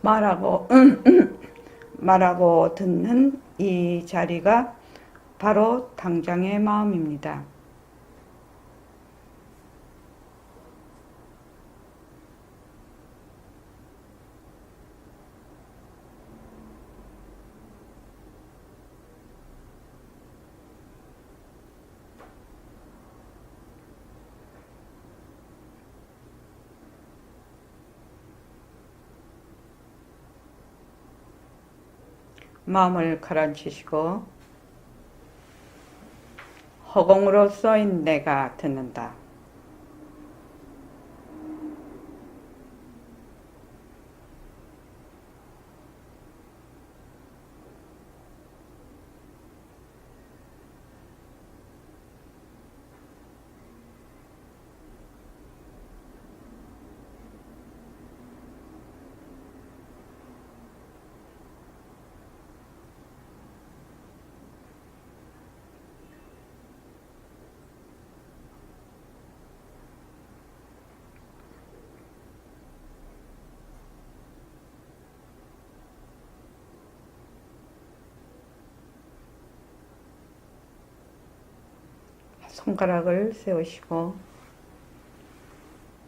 말하고 말하고 듣는 이 자리가 바로 당장의 마음입니다. 마음을 가라앉히시고 허공으로 써인 내가 듣는다. 손가락을 세우시고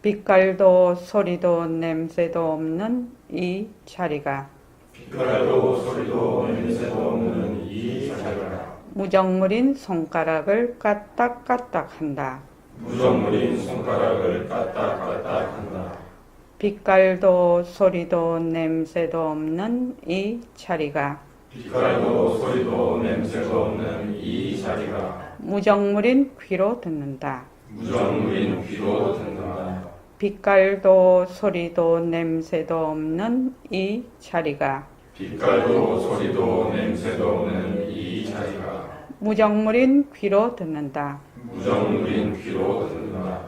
빛깔도 소리도 냄새도 없는 이 자리가 빛깔도 소리도 냄새도 없는 이 자리가 무정물인 손가락을 까딱까딱 한다. 무정물인 손가락을 까딱까딱 한다. 빛깔도 소리도 냄새도 없는 이 자리가 빛깔도 소리도 냄새도 없는 이 자리가 무정물인 귀로 듣는다. 무정물인 귀로 듣는다. 빛깔도 소리도 냄새도 없는 이 자리가 빛깔도 소리도 냄새도 없는 이 자리가 무정물인 귀로 듣는다. 무정물인 귀로 듣는다.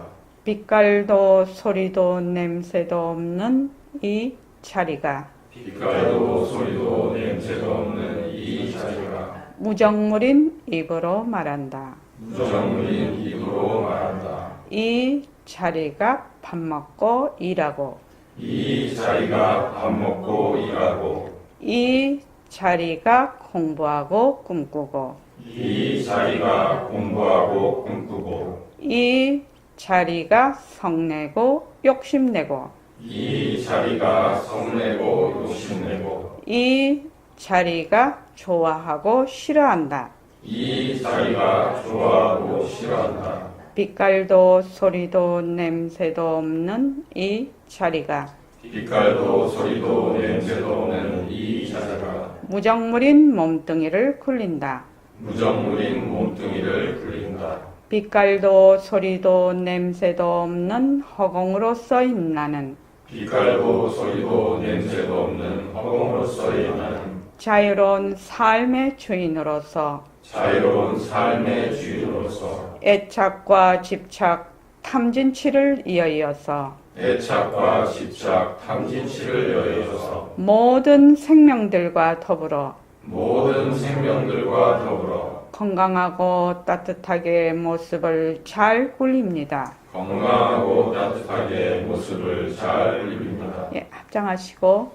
빛깔도 소리도 냄새도 없는 이 자리가 빛깔도 소리도 냄새도 없는 이 자리가 무정물인 입으로 말한다. 무정물인 입으로 말한다. 이 자리가 밥 먹고 일하고 이 자리가 밥 먹고 일하고 이 자리가 공부하고 꿈꾸고 이 자리가 공부하고 꿈꾸고 이 자리가 성내고 욕심내고 이 자리가 성내고 욕심내고 이 자리가 좋아하고 싫어한다. 이 자리가 좋아하고 싫어한다. 빛깔도 소리도 냄새도 없는 이 자리가 빛깔도 소리도 냄새도 없는 이 자리가 무정물인 몸뚱이를 굴린다. 무정물인 몸뚱이를 굴린다. 빛깔도 소리도 냄새도 없는 허공으로서의 나는 빛깔도 소리도 냄새도 없는 허공으로서의 나는 자유로운 삶의 주인으로서 자유로운 삶의 주인으로서 애착과 집착, 탐진치를 이어이어서 애착과 집착, 탐진치를 여의어서 모든 생명들과 더불어 모든 생명들과 더불어 건강하고 따뜻하게 모습을 잘 굴립니다. 건강하고 따뜻하게 모습을 잘 굴립니다. 예, 합장하시고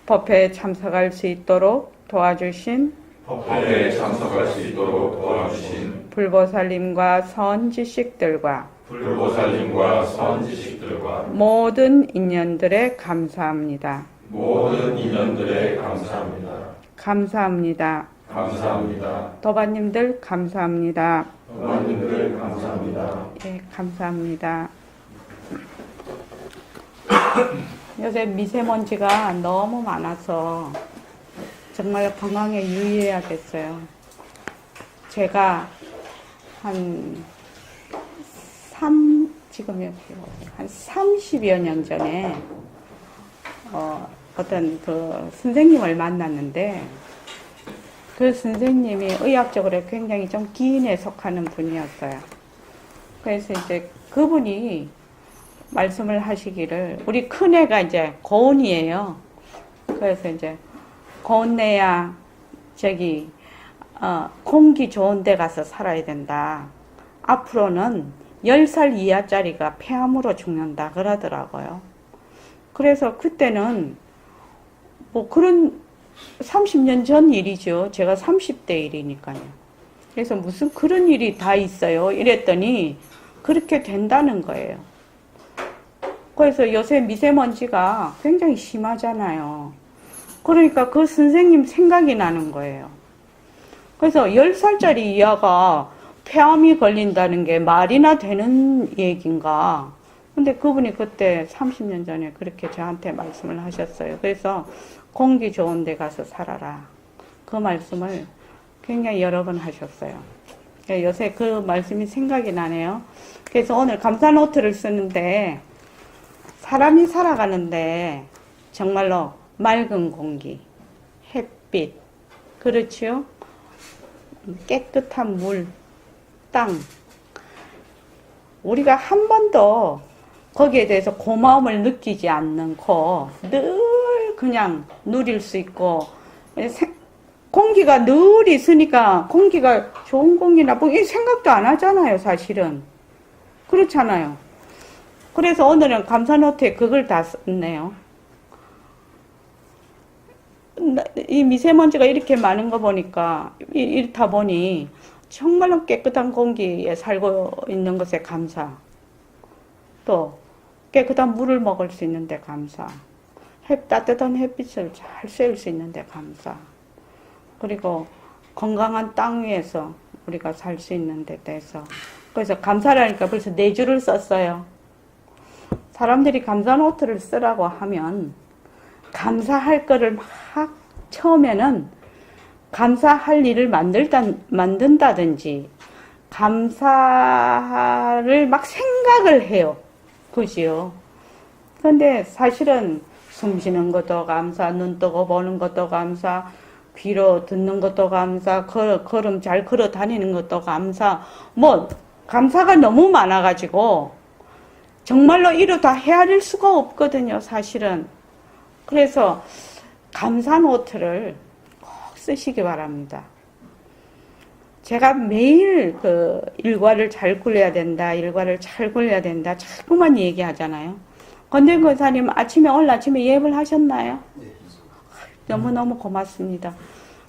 법회에 참석할 수 있도록 도와주신 법회에 참석할 수 있도록 도와주신 불보살님과 선지식들과 불보살님과 선지식들과 모든 인연들에 감사합니다. 모든 인연들에 감사합니다. 감사합니다. 감사합니다. 도반님들 감사합니다. 어머님들 감사합니다. 예, 감사합니다. 요새 미세먼지가 너무 많아서 정말 건강에 유의해야겠어요. 제가 지금 한 30여 년 전에 어떤 그 선생님을 만났는데 그 선생님이 의학적으로 굉장히 좀 기인에 속하는 분이었어요. 그래서 이제 그분이 말씀을 하시기를 우리 큰애가 이제 고은이에요. 그래서 이제 고은애야 저기 공기 좋은 데 가서 살아야 된다. 앞으로는 10살 이하짜리가 폐암으로 죽는다 그러더라고요. 그래서 그때는 뭐 그런 30년 전 일이죠. 제가 30대 일이니까요. 그래서 무슨 그런 일이 다 있어요. 이랬더니 그렇게 된다는 거예요. 그래서 요새 미세먼지가 굉장히 심하잖아요. 그러니까 그 선생님 생각이 나는 거예요. 그래서 10살짜리 이하가 폐암이 걸린다는 게 말이나 되는 얘기인가. 근데 그분이 그때 30년 전에 그렇게 저한테 말씀을 하셨어요. 그래서 공기 좋은 데 가서 살아라. 그 말씀을 굉장히 여러 번 하셨어요. 요새 그 말씀이 생각이 나네요. 그래서 오늘 감사 노트를 쓰는데 사람이 살아가는데 정말로 맑은 공기, 햇빛, 그렇죠? 깨끗한 물, 땅. 우리가 한 번도 거기에 대해서 고마움을 느끼지 않고 늘 그냥 누릴 수 있고 공기가 늘 있으니까 공기가 좋은 공기 나쁜 이 생각도 안 하잖아요, 사실은. 그렇잖아요. 그래서 오늘은 감사노트에 그걸 다 썼네요. 이 미세먼지가 이렇게 많은 거 보니까 이렇다 보니 정말로 깨끗한 공기에 살고 있는 것에 감사. 또 깨끗한 물을 먹을 수 있는데 감사. 따뜻한 햇빛을 잘 쐴 수 있는데 감사. 그리고 건강한 땅 위에서 우리가 살 수 있는 데 대해서. 그래서 감사라니까 벌써 4줄을 썼어요. 사람들이 감사 노트를 쓰라고 하면 감사할 거를 막 처음에는 감사할 일을 만든다든지 감사를 막 생각을 해요. 그지요? 근데 사실은 숨 쉬는 것도 감사, 눈 뜨고 보는 것도 감사, 귀로 듣는 것도 감사, 걸음 잘 걸어 다니는 것도 감사, 뭐 감사가 너무 많아가지고 정말로 이루 다 헤아릴 수가 없거든요, 사실은. 그래서 감사 노트를 꼭 쓰시기 바랍니다. 제가 매일 그 일과를 잘 굴려야 된다, 일과를 잘 굴려야 된다, 자꾸만 얘기하잖아요. 권대현 권사님 오늘 아침에 예불 하셨나요? 네. 너무너무 고맙습니다.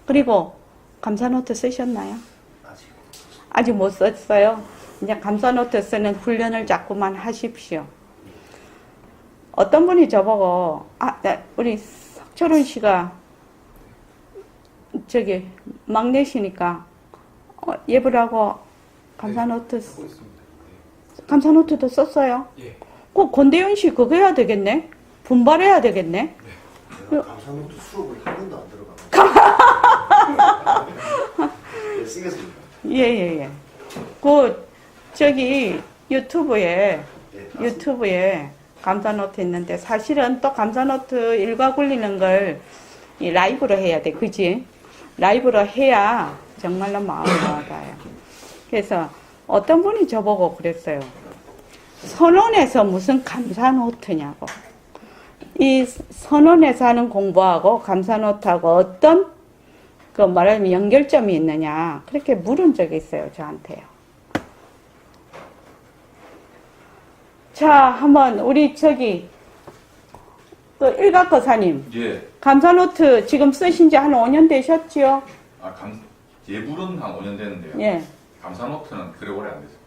그리고 감사 노트 쓰셨나요? 아직 못 썼어요. 이제 감사 노트 쓰는 훈련을 자꾸만 하십시오. 어떤 분이 저보고 우리 석철훈 씨가 저기 막내시니까 예불하고 감사 노트 감사 노트도 썼어요. 예. 꼭 권대현 씨 그거 해야 되겠네. 분발해야 되겠네. 감사노트 수업을 한 번도 안 들어가. 네, 쓰겠습니다. 예예예. 그 저기 유튜브에 네, 감사노트 있는데 사실은 또 감사노트 일과 굴리는 걸 이 라이브로 해야 돼, 그지? 라이브로 해야 정말로 마음이 와닿아요. 그래서 어떤 분이 저보고 그랬어요. 선원에서 무슨 감사노트냐고. 이 선원에서 하는 공부하고 감사노트하고 어떤 그 말하자면 연결점이 있느냐 그렇게 물은 적이 있어요, 저한테요. 자, 한번 우리 저기 또 일각거사님, 예. 감사노트 지금 쓰신 지 한 5년 되셨지요? 예불은 한 5년 됐는데요. 예. 감사노트는 그래 오래 안 됐어요.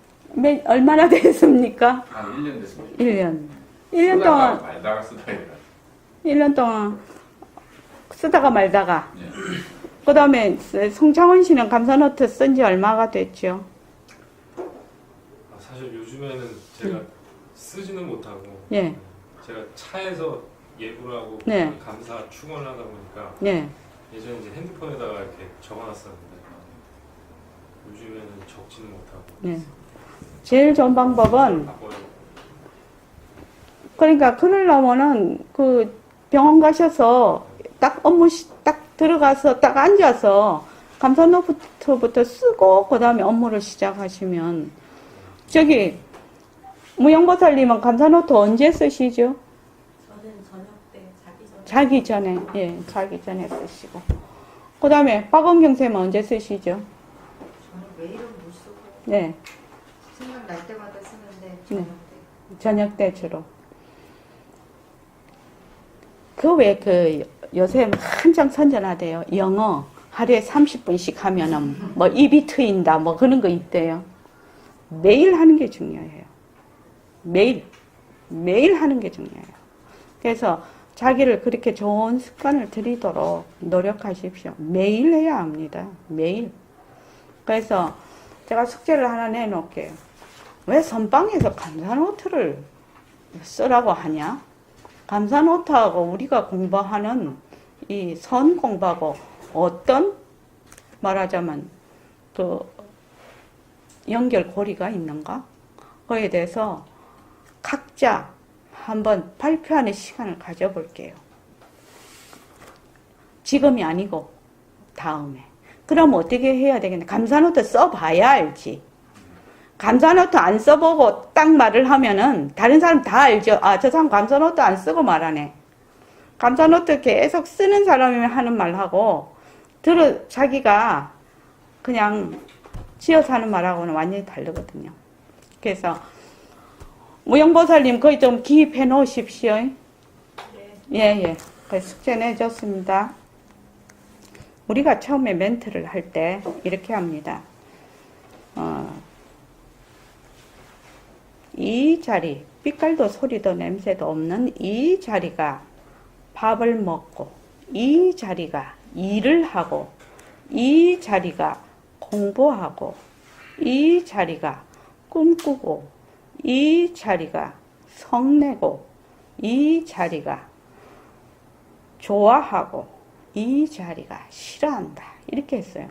얼마나 됐습니까? 한 1년 됐습니다. 1년. 1년 동안, 말다가 쓰다 이래. 1년 동안 쓰다가 말다가. 예. 그 다음에 송창원 씨는 감사노트 쓴 지 얼마가 됐죠? 사실 요즘에는 제가 쓰지는 못하고 예. 제가 차에서 예불하고 네. 감사 축원을 하다 보니까 네. 예전에 이제 핸드폰에다가 이렇게 적어놨었는데 요즘에는 적지는 못하고 네. 제일 좋은 방법은 바꿔요. 그러니까 그러려면은 그 병원 가셔서 딱 딱 들어가서 딱 앉아서 감사노트부터 쓰고 그 다음에 업무를 시작하시면 저기 무용보살님은 감사노트 언제 쓰시죠? 저는 저녁 때 자기 전에 자기 전에 쓰시고 그 다음에 박원경 쌤은 언제 쓰시죠? 저는 매일은 못 쓰고 네, 생각날 때마다 쓰는데 저녁 때 저녁 때 주로. 그 왜 그 요새 한창 선전하대요. 영어 하루에 30분씩 하면은 뭐 입이 트인다 뭐 그런 거 있대요. 매일 하는 게 중요해요. 매일 하는 게 중요해요. 그래서 자기를 그렇게 좋은 습관을 들이도록 노력하십시오. 매일 해야 합니다. 매일. 그래서 제가 숙제를 하나 내놓을게요. 왜 선방에서 감사노트를 쓰라고 하냐? 감사노트하고 우리가 공부하는 이 선 공부하고 어떤 말하자면 그 연결고리가 있는가? 그에 대해서 각자 한번 발표하는 시간을 가져볼게요. 지금이 아니고 다음에. 그럼 어떻게 해야 되겠냐? 감사노트 써봐야 알지. 감사노트 안 써보고 딱 말을 하면은 다른 사람 다 알죠. 아, 저 사람 감사노트 안 쓰고 말하네. 감사노트 계속 쓰는 사람이면 하는 말하고 자기가 그냥 지어서 하는 말하고는 완전히 다르거든요. 그래서 무용보살님 거기 좀 기입해 놓으십시오. 예. 그 숙제 내줬습니다. 우리가 처음에 멘트를 할 때 이렇게 합니다. 이 자리, 빛깔도 소리도 냄새도 없는 이 자리가 밥을 먹고, 이 자리가 일을 하고, 이 자리가 공부하고, 이 자리가 꿈꾸고, 이 자리가 성내고, 이 자리가 좋아하고, 이 자리가 싫어한다. 이렇게 했어요.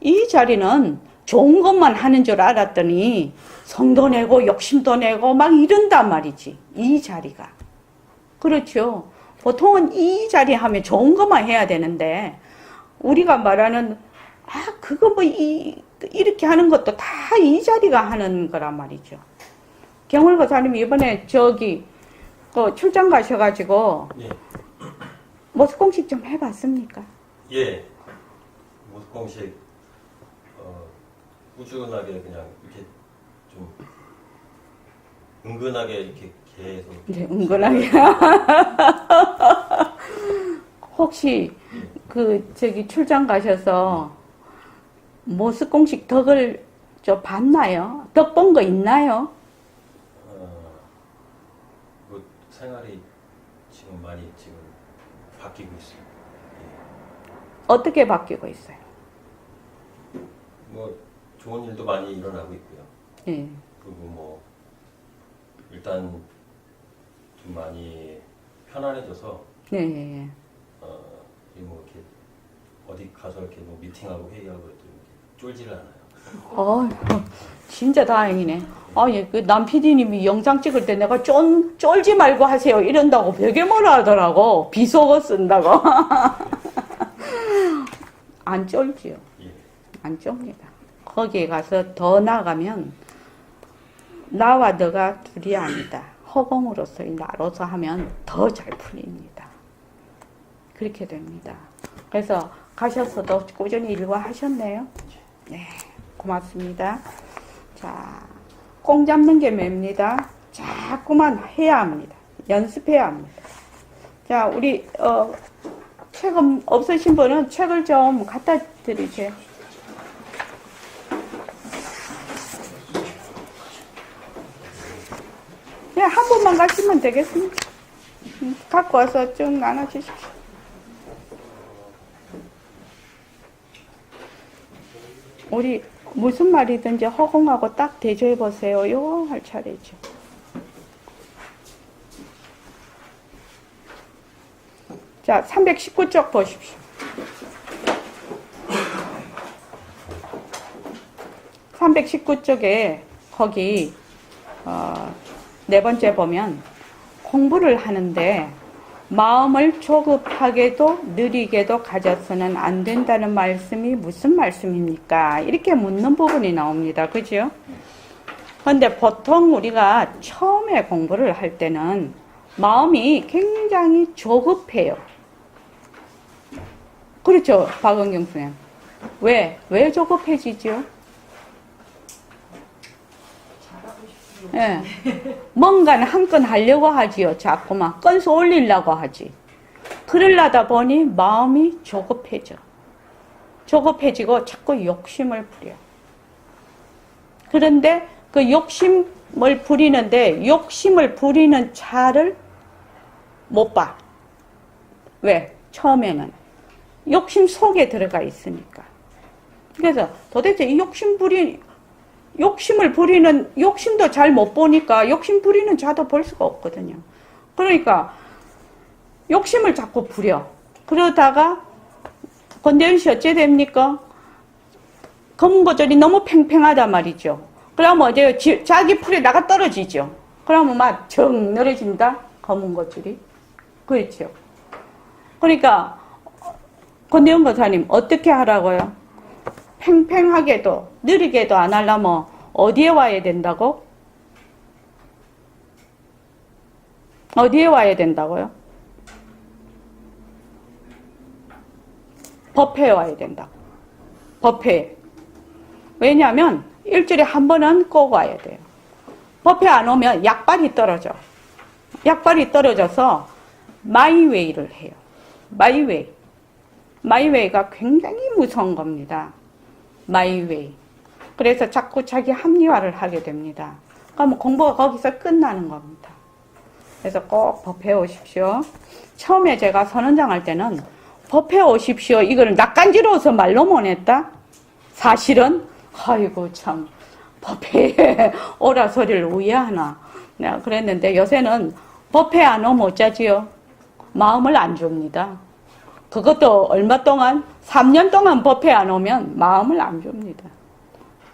이 자리는 좋은 것만 하는 줄 알았더니 성도 내고 욕심도 내고 막 이런단 말이지. 이 자리가. 그렇죠. 보통은 이 자리 하면 좋은 것만 해야 되는데 우리가 말하는 그거 뭐 이렇게 하는 것도 다 이 자리가 하는 거란 말이죠. 경월거사님이 이번에 그 출장 가셔가지고 예. 모습공식 좀 해봤습니까? 예. 모습공식 꾸준하게 그냥 이렇게 좀 은근하게 이렇게 계속. 네, 은근하게. 혹시 출장 가셔서 모습공식 덕을 좀 봤나요? 덕 본 거 있나요? 뭐 생활이 지금 많이 바뀌고 있어요. 예. 어떻게 바뀌고 있어요? 뭐 좋은 일도 많이 일어나고 있고요. 예. 그리고 뭐 일단 좀 많이 편안해져서 네. 뭐 이렇게 어디 가서 이렇게 뭐 미팅하고 회의하고 이렇게 쫄지를 않아요. 진짜 다행이네. 예, 남 PD님이 영상 찍을 때 내가 쫄지 말고 하세요 이런다고 되게 뭐라 하더라고. 비속어 쓴다고. 안 쫄지요. 예. 안 좁니다. 거기에 가서 더 나가면 나와 너가 둘이 아니다. 허공으로서의 나로서 하면 더 잘 풀립니다. 그렇게 됩니다. 그래서 가셔서도 꾸준히 일과하셨네요. 네, 고맙습니다. 자, 꽁 잡는 게 맵니다. 자꾸만 해야 합니다. 연습해야 합니다. 자, 우리 책 없으신 분은 책을 좀 갖다 드리세요. 그냥 한 번만 가시면 되겠습니다. 갖고 와서 쭉 나눠주십시오. 우리 무슨 말이든지 허공하고 딱 대조해 보세요. 요거 할 차례죠. 자, 319쪽 보십시오. 319쪽에 거기 네 번째 보면 공부를 하는데 마음을 조급하게도 느리게도 가져서는 안 된다는 말씀이 무슨 말씀입니까? 이렇게 묻는 부분이 나옵니다. 그죠? 그런데 보통 우리가 처음에 공부를 할 때는 마음이 굉장히 조급해요. 그렇죠, 박은경 선생님. 왜 조급해지죠? 예. 뭔가는 한 건 하려고 하지요. 자꾸만 건수 올리려고 하지. 그러려다 보니 마음이 조급해져. 조급해지고 자꾸 욕심을 부려. 그런데 그 욕심을 부리는데 욕심을 부리는 차를 못 봐. 왜? 처음에는 욕심 속에 들어가 있으니까. 그래서 도대체 이 욕심을 부리는 욕심도 잘 못 보니까 욕심 부리는 자도 볼 수가 없거든요. 그러니까 욕심을 자꾸 부려. 그러다가 권대현 씨 어째 됩니까? 검은 고절이 너무 팽팽하단 말이죠. 그러면 어제 자기 풀에 나가 떨어지죠. 그러면 막 정 늘어진다? 검은 고절이. 그렇죠. 그러니까 권대현 권사님 어떻게 하라고요? 팽팽하게도 느리게도 안 하려면 어디에 와야 된다고? 어디에 와야 된다고요? 법회에 와야 된다고. 법회에. 왜냐하면 일주일에 한 번은 꼭 와야 돼요. 법회 안 오면 약발이 떨어져. 약발이 떨어져서 마이웨이를 해요. 마이웨이. 마이웨이가 굉장히 무서운 겁니다. 마이웨이. 그래서 자꾸 자기 합리화를 하게 됩니다. 그러면 공부가 거기서 끝나는 겁니다. 그래서 꼭 법회 오십시오. 처음에 제가 선언장 할 때는 법회 오십시오. 이거를 낯간지러워서 말로 못 했다? 사실은 아이고 참 법회에 오라 소리를 왜 하나 내가 그랬는데 요새는 법회 안 오면 어쩌지요? 마음을 안 줍니다. 그것도 얼마 동안? 3년 동안 법회 안 오면 마음을 안 줍니다.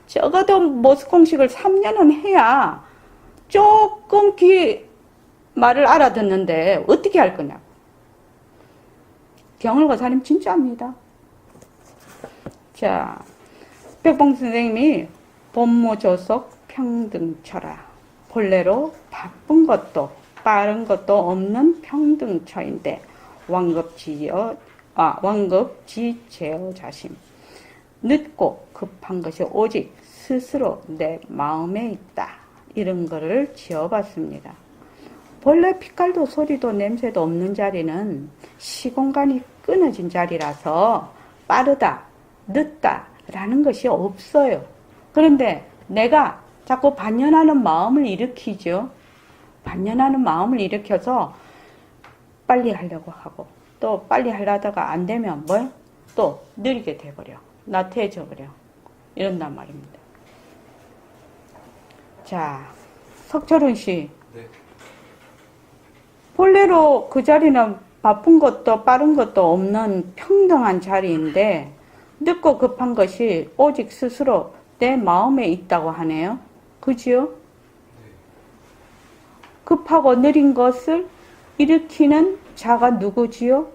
적어도 모습공식을 3년은 해야 조금 말을 알아듣는데 어떻게 할 거냐고. 경을고사님 진짜입니다. 자, 백봉 선생님이 본모조속 평등처라. 본래로 바쁜 것도 빠른 것도 없는 평등처인데 왕급지제어 자심. 늦고 급한 것이 오직 스스로 내 마음에 있다. 이런 거를 지어봤습니다. 본래 빛깔도 소리도 냄새도 없는 자리는 시공간이 끊어진 자리라서 빠르다, 늦다 라는 것이 없어요. 그런데 내가 자꾸 반연하는 마음을 일으키죠. 반연하는 마음을 일으켜서 빨리 하려고 하고 또 빨리 하려다가 안 되면 뭘? 또 느리게 돼버려. 나태해져 버려. 이런단 말입니다. 자, 석철훈 씨. 네. 본래로 그 자리는 바쁜 것도 빠른 것도 없는 평등한 자리인데 늦고 급한 것이 오직 스스로 내 마음에 있다고 하네요. 그지요? 급하고 느린 것을 일으키는 자가 누구지요?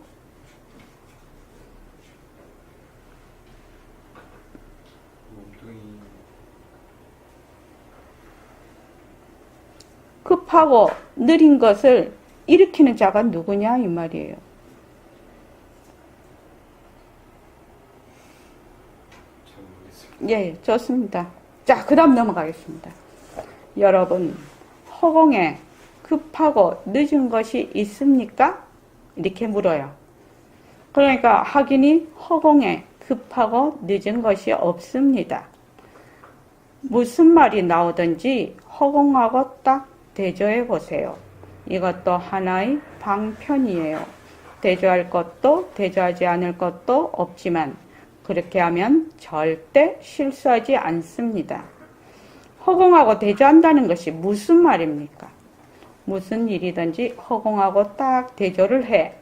급하고 느린 것을 일으키는 자가 누구냐 이 말이에요. 예, 좋습니다. 자, 그 다음 넘어가겠습니다. 여러분, 허공에 급하고 늦은 것이 있습니까? 이렇게 물어요. 그러니까 확인이 허공에 급하고 늦은 것이 없습니다. 무슨 말이 나오든지 허공하고 딱 대조해 보세요. 이것도 하나의 방편이에요. 대조할 것도 대조하지 않을 것도 없지만 그렇게 하면 절대 실수하지 않습니다. 허공하고 대조한다는 것이 무슨 말입니까? 무슨 일이든지 허공하고 딱 대조를 해.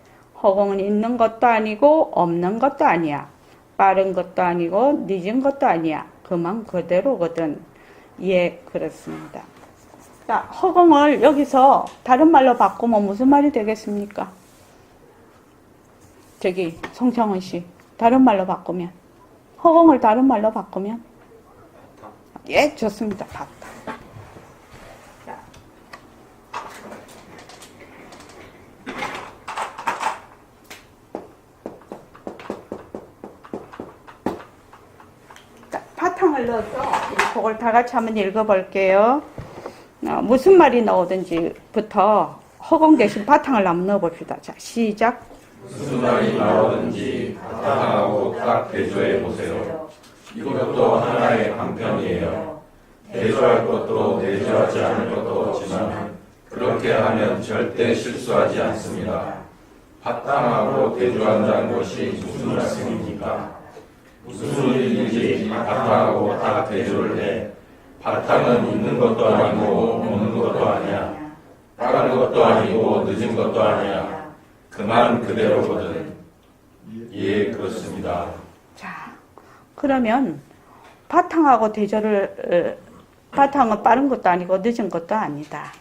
허공은 있는 것도 아니고 없는 것도 아니야. 빠른 것도 아니고 늦은 것도 아니야. 그만 그대로거든. 예, 그렇습니다. 자, 허공을 여기서 다른 말로 바꾸면 무슨 말이 되겠습니까? 저기 송창훈 씨, 다른 말로 바꾸면 허공을 다른 말로 바꾸면 예, 좋습니다. 바탕. 자. 자, 바탕을 넣어서 그걸 다 같이 한번 읽어볼게요. 무슨 말이 나오든지부터 허공 대신 바탕을 한번 넣어봅시다. 자, 시작. 무슨 말이 나오든지 바탕하고 딱 대조해 보세요. 이것도 하나의 방편이에요. 대조할 것도 대조하지 않을 것도 없지만 그렇게 하면 절대 실수하지 않습니다. 바탕하고 대조한다는 것이 무슨 말씀입니까? 무슨 일인지 바탕하고 딱 대조를 해. 바탕은 있는 것도 아니고 없는 것도 아니야. 빠른 것도 아니고 늦은 것도 아니야. 그만 그대로거든. 예, 그렇습니다. 자, 그러면 바탕하고 대조를 바탕은 빠른 것도 아니고 늦은 것도 아니다.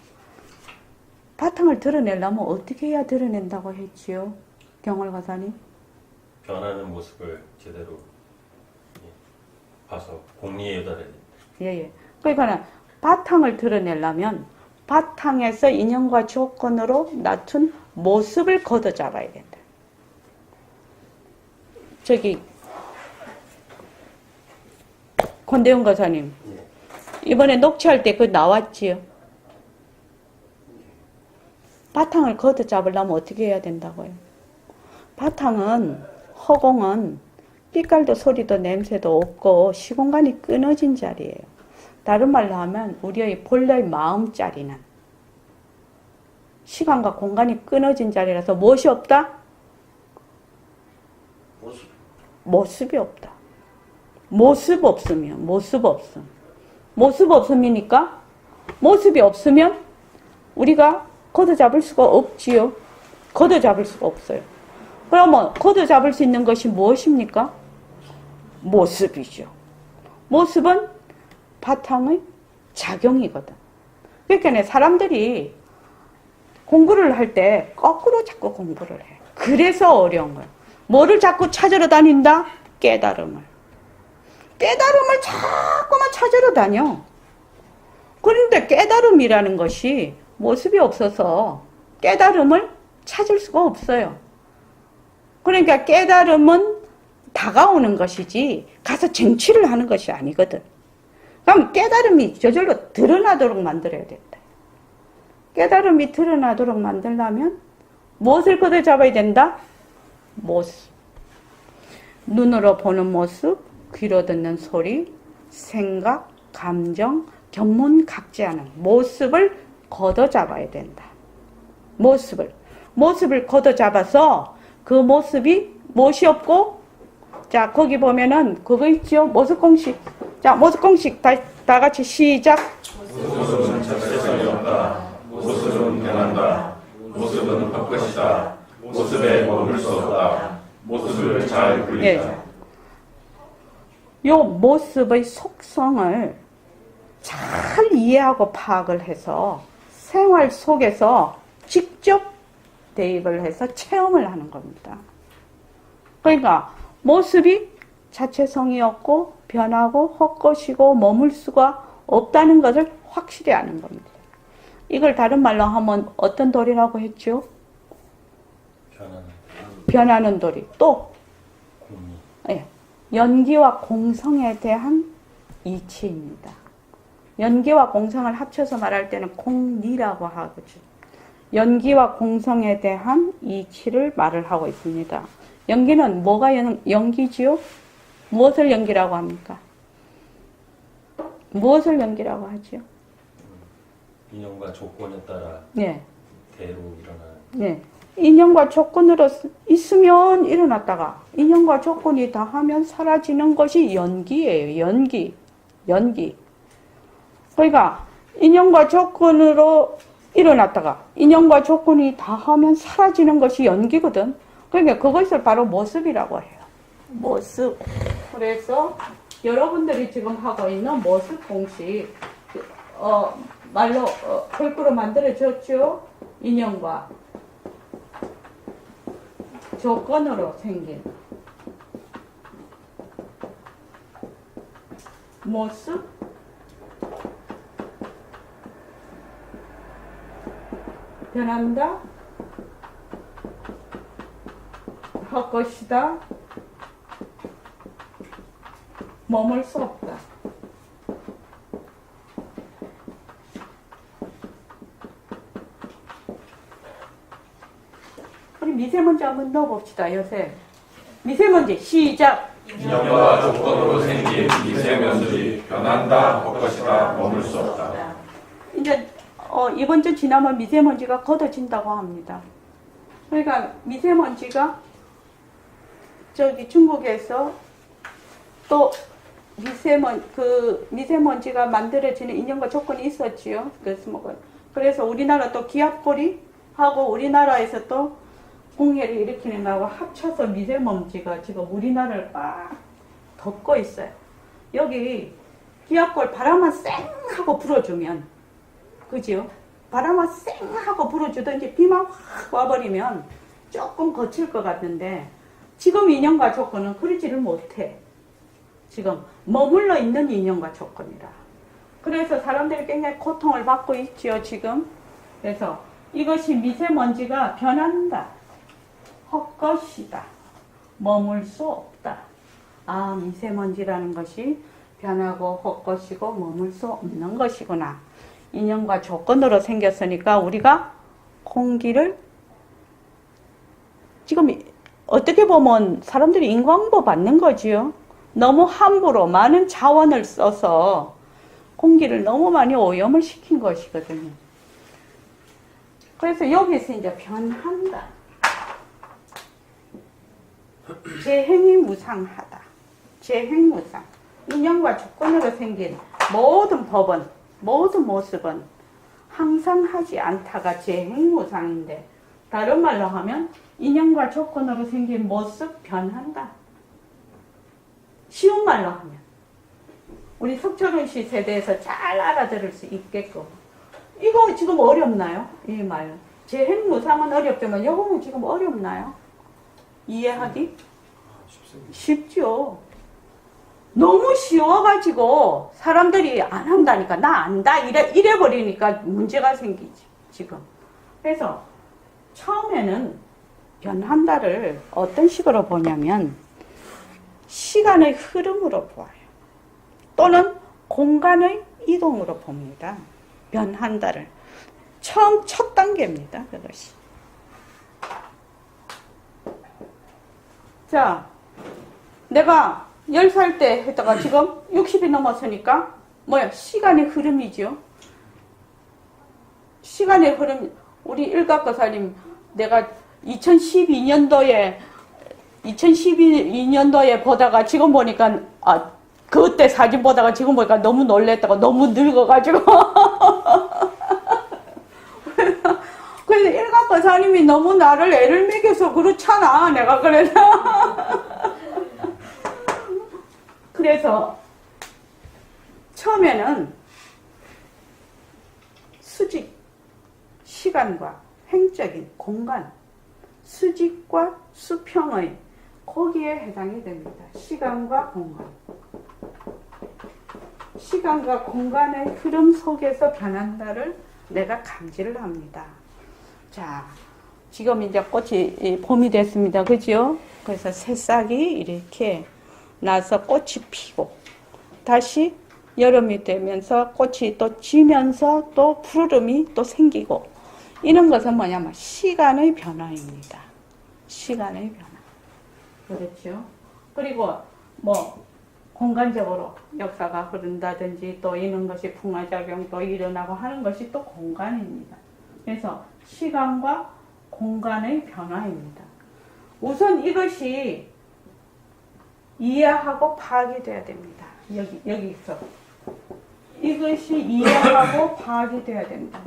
바탕을 드러내려면 어떻게 해야 드러낸다고 했지요? 경월과사님? 변하는 모습을 제대로 봐서 공리에 유달해. 예. 그러니까 바탕을 드러내려면 바탕에서 인연과 조건으로 낮춘 모습을 걷어잡아야 된다. 저기 권대웅 과사님 이번에 녹취할 때 그 나왔지요? 바탕을 걷어잡으려면 어떻게 해야 된다고요? 바탕은 허공은 빛깔도 소리도 냄새도 없고 시공간이 끊어진 자리예요. 다른 말로 하면 우리의 본래의 마음자리는 시간과 공간이 끊어진 자리라서 무엇이 없다? 모습이 없다. 모습 없으면 모습 없음. 모습 없음이니까 모습이 없으면 우리가 걷어잡을 수가 없지요. 걷어잡을 수가 없어요. 그러면 걷어잡을 수 있는 것이 무엇입니까? 모습이죠. 모습은 바탕의 작용이거든. 그러니까 사람들이 공부를 할 때 거꾸로 자꾸 공부를 해. 그래서 어려운 거야. 뭐를 자꾸 찾으러 다닌다? 깨달음을. 깨달음을 자꾸만 찾으러 다녀. 그런데 깨달음이라는 것이 모습이 없어서 깨달음을 찾을 수가 없어요. 그러니까 깨달음은 다가오는 것이지 가서 쟁취를 하는 것이 아니거든. 그럼 깨달음이 저절로 드러나도록 만들어야 된다. 깨달음이 드러나도록 만들려면 무엇을 걷어잡아야 된다? 모습. 눈으로 보는 모습, 귀로 듣는 소리, 생각, 감정, 견문각지하는 모습을 걷어잡아야 된다. 모습을 걷어잡아서 그 모습이 무엇이 없고, 자, 거기 보면은 그거 있죠? 모습 공식. 자, 모습 공식 다 같이 시작. 모습은 자체성이 없다. 모습은 변한다. 모습은 헛것이다. 모습에 머물 수 없다. 모습을 잘 굴리자. 예. 요 모습의 속성을 잘 이해하고 파악을 해서 생활 속에서 직접 대입을 해서 체험을 하는 겁니다. 그러니까 모습이 자체성이 없고 변하고 헛것이고 머물 수가 없다는 것을 확실히 아는 겁니다. 이걸 다른 말로 하면 어떤 도리라고 했죠? 변하는 도리. 또 공리. 예, 연기와 공성에 대한 이치입니다. 연기와 공성을 합쳐서 말할 때는 공리라고 하거든요. 연기와 공성에 대한 이치를 말을 하고 있습니다. 연기는 뭐가 연기지요? 무엇을 연기라고 합니까? 무엇을 연기라고 하지요? 인연과 조건에 따라 네. 대로 일어나는. 네. 인연과 조건으로 있으면 일어났다가 인연과 조건이 다하면 사라지는 것이 연기예요. 연기. 그러니까 인연과 조건으로 일어났다가 인연과 조건이 다하면 사라지는 것이 연기거든. 그러니까 그것을 바로 모습이라고 해요. 모습. 그래서 여러분들이 지금 하고 있는 모습 공식 말로 글꼴로 만들어졌죠. 인연과 조건으로 생긴 모습, 변한다, 헛것이다, 머물 수 없다. 우리 미세먼지 한번 넣어봅시다. 요새 미세먼지 시작. 인연과 조건으로 생긴 미세먼지 변한다 할 것이다 머물 수 없다. 이제 이번 주 지나면 미세먼지가 걷어진다고 합니다. 그러니까 미세먼지가 저기 중국에서 또 미세먼지가 만들어지는 인연과 조건이 있었지요. 그래서 우리나라 또 기압골이 하고 우리나라에서 또 공해를 일으키는 거하고 합쳐서 미세먼지가 지금 우리나라를 꽉 덮고 있어요. 여기 기압골 바람만 쌩 하고 불어주면, 그죠? 바람만 쌩 하고 불어주든지 비만 확 와버리면 조금 거칠 것 같은데 지금 인연과 조건은 그러지를 못해. 지금 머물러 있는 인연과 조건이라. 그래서 사람들이 굉장히 고통을 받고 있지요, 지금. 그래서 이것이 미세먼지가 변한다. 헛것이다. 머물 수 없다. 아, 미세먼지라는 것이 변하고 헛것이고 머물 수 없는 것이구나. 인연과 조건으로 생겼으니까 우리가 공기를 지금 어떻게 보면 사람들이 인광보 받는 거지요. 너무 함부로 많은 자원을 써서 공기를 너무 많이 오염을 시킨 것이거든요. 그래서 여기서 이제 변한다. 재행이 무상하다. 재행무상. 인연과 조건으로 생긴 모든 법은, 모든 모습은 항상 하지 않다가 재행무상인데, 다른 말로 하면 인연과 조건으로 생긴 모습 변한다. 쉬운 말로 하면 우리 석철훈 씨 세대에서 잘 알아들을 수 있게끔. 이거 지금 어렵나요? 이 말. 재행무상은 어렵지만 이거는 지금 어렵나요? 이해하기? 쉽죠. 너무 쉬워가지고 사람들이 안 한다니까, 나 안다 이래버리니까 문제가 생기지 지금. 그래서 처음에는 변한다를 어떤 식으로 보냐면 시간의 흐름으로 보아요. 또는 공간의 이동으로 봅니다. 변한다를. 처음 첫 단계입니다. 그것이. 자, 내가 10살 때 했다가 지금 60이 넘었으니까 뭐야? 시간의 흐름이죠. 시간의 흐름. 우리 일각거사님, 내가 2012년도에 보다가 지금 보니까, 그때 사진 보다가 지금 보니까 너무 놀랬다고, 너무 늙어가지고. 그래서 일각거사님이 너무 나를 애를 먹여서 그렇잖아, 내가 그래서. 그래서 처음에는 수직, 시간과 행적인 공간, 수직과 수평의 거기에 해당이 됩니다. 시간과 공간. 시간과 공간의 흐름 속에서 변한다를 내가 감지를 합니다. 자, 지금 이제 꽃이 봄이 됐습니다. 그죠? 그래서 새싹이 이렇게 나서 꽃이 피고 다시 여름이 되면서 꽃이 또 지면서 또 푸르름이 또 생기고, 이런 것은 뭐냐면 시간의 변화입니다. 시간의 변화. 그렇죠? 그리고 뭐 공간적으로 역사가 흐른다든지 또 이런 것이 풍화작용도 일어나고 하는 것이 또 공간입니다. 그래서 시간과 공간의 변화입니다. 우선 이것이 이해하고 파악이 돼야 됩니다. 여기서. 이것이 이해하고 파악이 돼야 됩니다.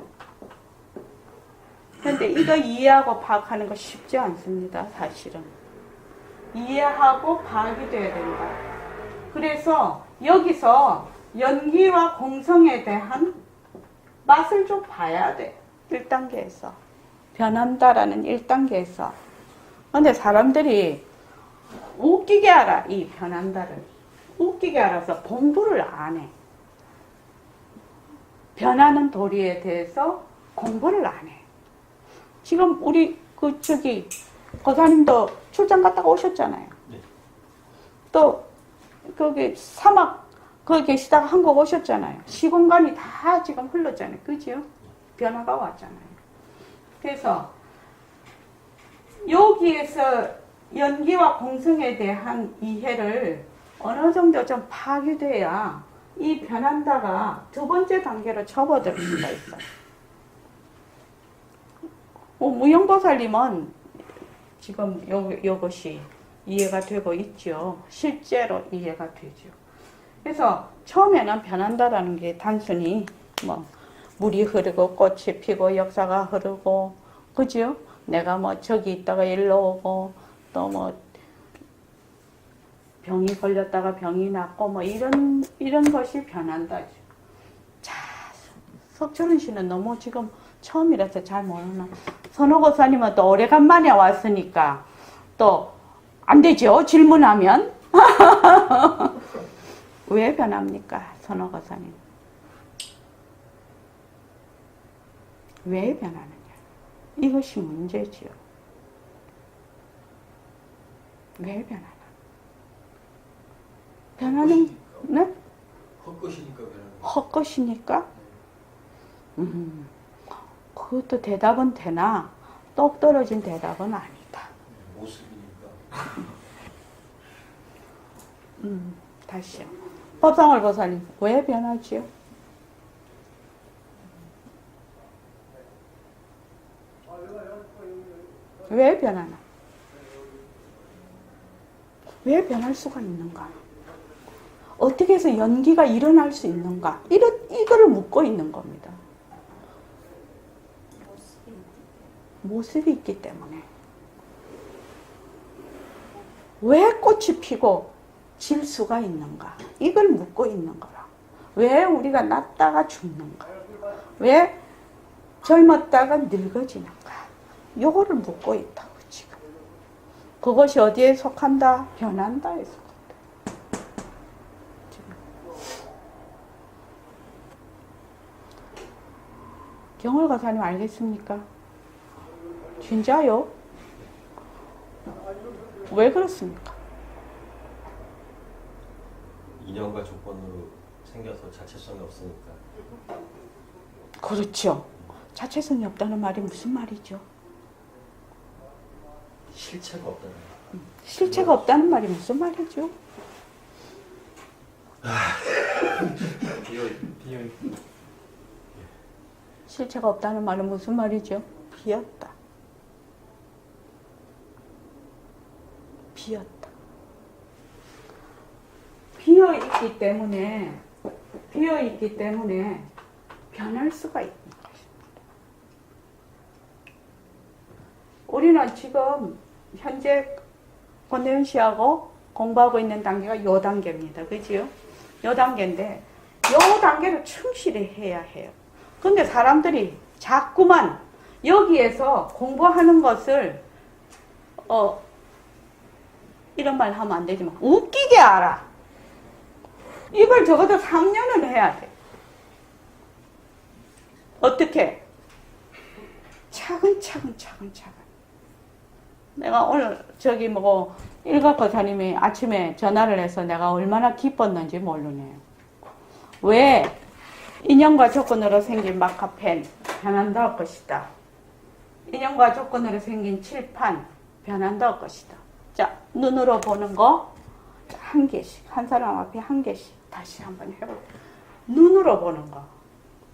근데 이거 이해하고 파악하는 거 쉽지 않습니다, 사실은. 이해하고 파악이 돼야 된다. 그래서 여기서 연기와 공성에 대한 맛을 좀 봐야 돼. 1단계에서. 변한다라는 1단계에서. 근데 사람들이 웃기게 알아, 이 변한다를. 웃기게 알아서 공부를 안 해. 변하는 도리에 대해서 공부를 안 해. 지금 우리 거사님도 출장 갔다가 오셨잖아요. 네. 또 거기 사막 거기 계시다가 한국 오셨잖아요. 시공간이 다 지금 흘렀잖아요. 그죠? 변화가 왔잖아요. 그래서 여기에서 연기와 공성에 대한 이해를 어느 정도 좀 파괴돼야 이 변한다가 두 번째 단계로 접어들 수가 있어요. 무용보살님은 지금 요것이 이해가 되고 있죠. 실제로 이해가 되죠. 그래서 처음에는 변한다라는 게 단순히 뭐 물이 흐르고 꽃이 피고 역사가 흐르고 그죠? 내가 뭐 저기 있다가 일로 오고 또 뭐 병이 걸렸다가 병이 낫고 뭐 이런 것이 변한다죠. 자, 석철은 씨는 너무 지금 처음이라서 잘 모르나. 선호고사님은 또 오래간만에 왔으니까 또 안 되죠. 질문하면. 왜 변합니까? 선호고사님. 왜 변하느냐. 이것이 문제지요. 왜 변하나? 변하는, 네? 헛것이니까 변하는 거. 헛것이니까? 그것도 대답은 되나? 똑 떨어진 대답은 아니다. 모습이니까. 다시요. 법상을 보사님, 왜 변하지요? 왜 변하나? 왜 변할 수가 있는가? 어떻게 해서 연기가 일어날 수 있는가? 이거를 묻고 있는 겁니다. 모습이 있기 때문에. 왜 꽃이 피고 질 수가 있는가? 이걸 묻고 있는 거라. 왜 우리가 낳다가 죽는가? 왜 젊었다가 늙어지는가? 요거를 묻고 있다고 지금. 그것이 어디에 속한다? 변한다에 속한다. 경월가사님 알겠습니까? 진짜요? 왜 그렇습니까? 인연과 조건으로 생겨서 자체성이 없으니까. 그렇죠. 자체성이 없다는 말이 무슨 말이죠? 실체가 없다는 거. 실체가 없다는 말이 무슨 말이죠? 비어 실체가 없다는 말은 무슨 말이죠? 비었다. 비었다. 비어있기 때문에 변할 수가 있는 것입니다. 우리는 지금 현재 권대현 씨하고 공부하고 있는 단계가 요 단계입니다. 그지요? 요 단계인데 요 단계를 충실히 해야 해요. 근데 사람들이 자꾸만 여기에서 공부하는 것을 이런 말 하면 안 되지만 웃기게 알아. 이걸 적어도 3년은 해야 돼. 어떻게? 차근차근. 내가 오늘 저기 일각거사님이 아침에 전화를 해서 내가 얼마나 기뻤는지 모르네요. 왜? 인연과 조건으로 생긴 마카펜 변한다 할 것이다. 인연과 조건으로 생긴 칠판 변한다 할 것이다. 자, 눈으로 보는 거 한 개씩, 한 사람 앞에 한 개씩 다시 한번 해볼게요. 눈으로 보는 거.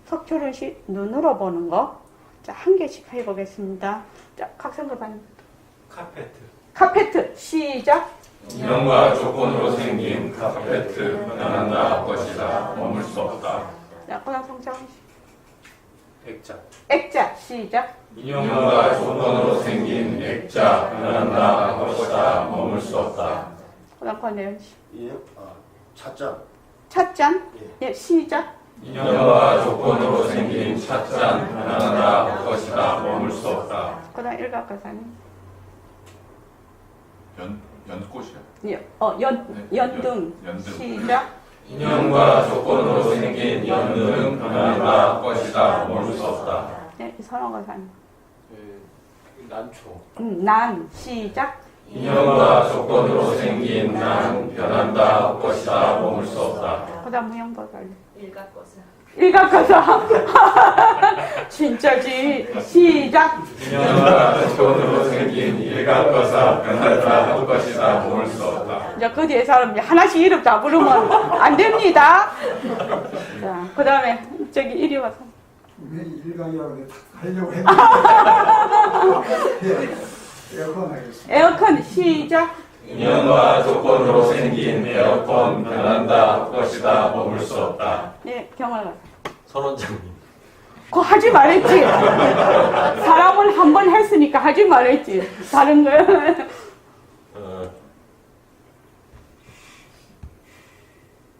석철은 씨 눈으로 보는 거. 자, 한 개씩 해보겠습니다. 자, 각성거사님. 카페트. 시작. 인연과 조건으로 생긴 카페트 변한다 할 것이다. 머물 수 없다. 자, 그다음 성창 씨. 액자. 시작. 인연과 조건으로 생긴 액자 변한다 할 것이다. 머물 수 없다. 그다음 권혜연 씨. 예. 찻잔. 찻잔. 예, 시작. 인연과 조건으로 생긴 찻잔 변한다 할 것이다. 머물 수 없다. 그다음 일각거사님. 연꽃이요. 예, 네, 연등. 연등. 시작. 인연과 조건으로 생긴 연등 변한다 할 것이다. 머물 수 없다. 네, 선호거사님. 난초. 난. 시작. 인연과 조건으로 생긴 난 변한다 헛것이다 머물 수 없다. 그다음 무형보살. 일각거사. 일각가사. 진짜지. 시작. 인연과 조건으로 생긴 일각거사 변한다 헛것이다 머물 수 없다. 이제 그 뒤에 사람 하나씩 이름 다 부르면 안 됩니다. 자, 그 다음에 저기 이리 와서. 왜 일강이라고 하려고 했는데 에어컨 하겠습니다. 에어컨 시작. 인연과 조건으로 생긴 에어컨 변한다 헛것이다 머물 수 없다. 네, 경월 가서. 선원장님. 그거 하지 말랬지. 사람을 한 번 했으니까 하지 말랬지. 다른 거요.